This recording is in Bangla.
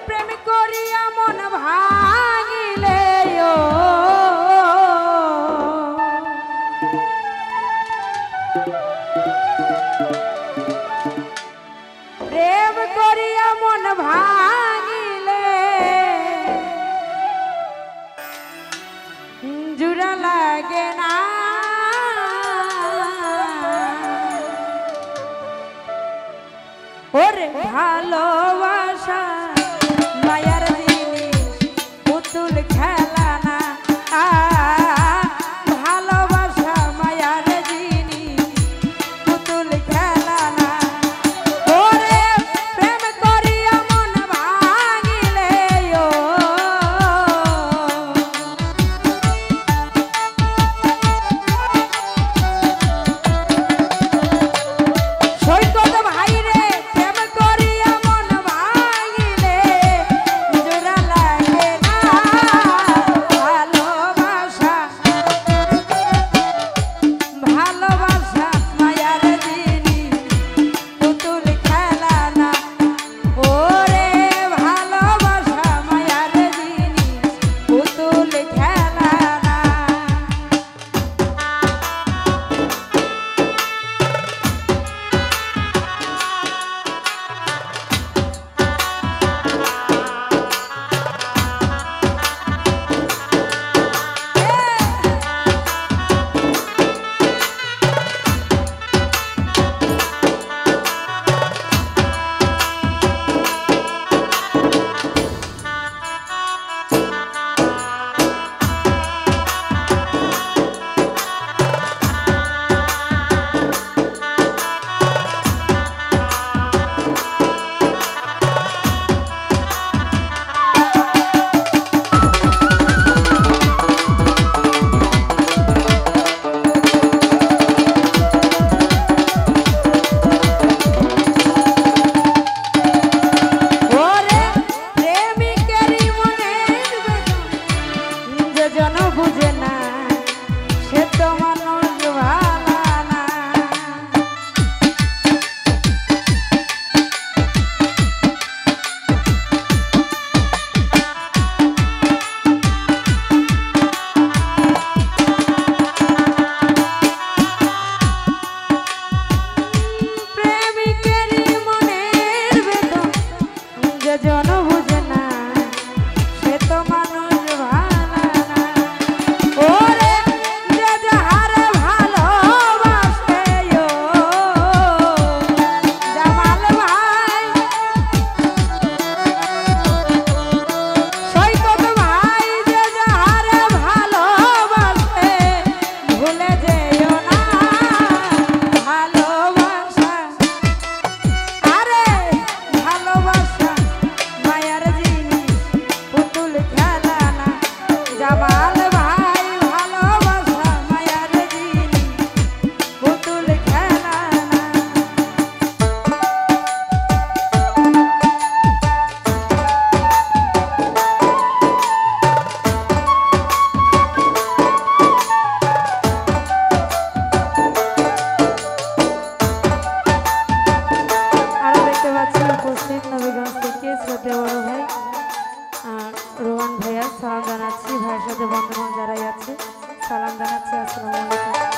প্রেম করিয়া মন ভাঙিলে প্রেম করিয়া মন ভাঙিলে জুড়া লাগে না ওরে ভালোবাসা মায়ার জিনিস পুতুল খেলা না ভালোবাসা মায়ার জিনিস পুতুল খেলা না ওরে প্রেম করিয়া মন ভাঙিলে সৈকত ভাই রে প্রেম করিয়া মন ভাঙিলে জোড়া লাগে না ভালোবাসা ভালোবাসা মায়ার জিনিস পুতুল খেলা না ওরে ভালোবাসা মায়ার জিনিস পুতুল খেলা না বুঝে না সে তো মানুষ ভালা না প্রেমিকের মনের বেদন যে জন বুঝে না সে তো মানুষ ভালা না ওরে যে যাহার ভালোবাসে জামাল ভাই সৈকত ভাই যে যাহার ভালোবাসে ভুলে যেও না ভালোবাসা আরে ভালোবাসা মায়ার জিনিস পুতুল খেলা না জামাল ভাই ভালোবাসা মায়ার জিনিস পুতুল খেলা না আরো দেখতে পাচ্ছি উপস্থিত নবীগঞ্জ থেকে শ্রদ্ধেয় বড় ভাই রোহান ভাইয়া সালাম জানাচ্ছি ভাইয়ের সাথে বন্ধুবান্ধব যারাই আছে সালাম জানাচ্ছি আসসালামু আলাইকুম